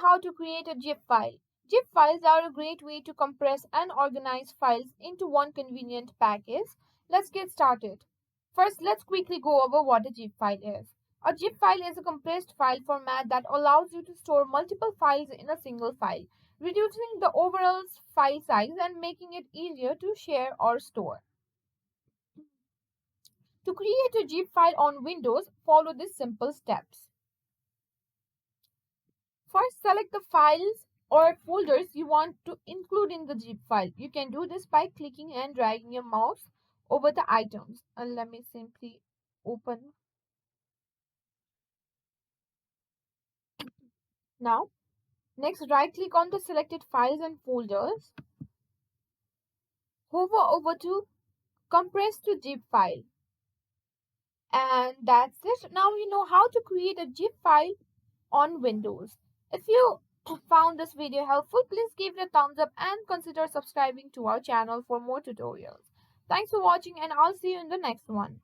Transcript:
How to create a Jip file. Jip files are a great way to compress and organize files into one convenient package. Let's get started. First, let's quickly go over what a Jip file is. A Jip file is a compressed file format that allows you to store multiple files in a single file, reducing the overall file size and making it easier to share or store. To create a Zip file on Windows, follow these simple steps. First, select the files or folders you want to include in the zip file. You can do this by clicking and dragging your mouse over the items. And let me simply open. Now, next right click on the selected files and folders. Hover over to compress to zip file. And that's it. Now you know how to create a zip file on Windows. If you found this video helpful, please give it a thumbs up and consider subscribing to our channel for more tutorials. Thanks for watching and I'll see you in the next one.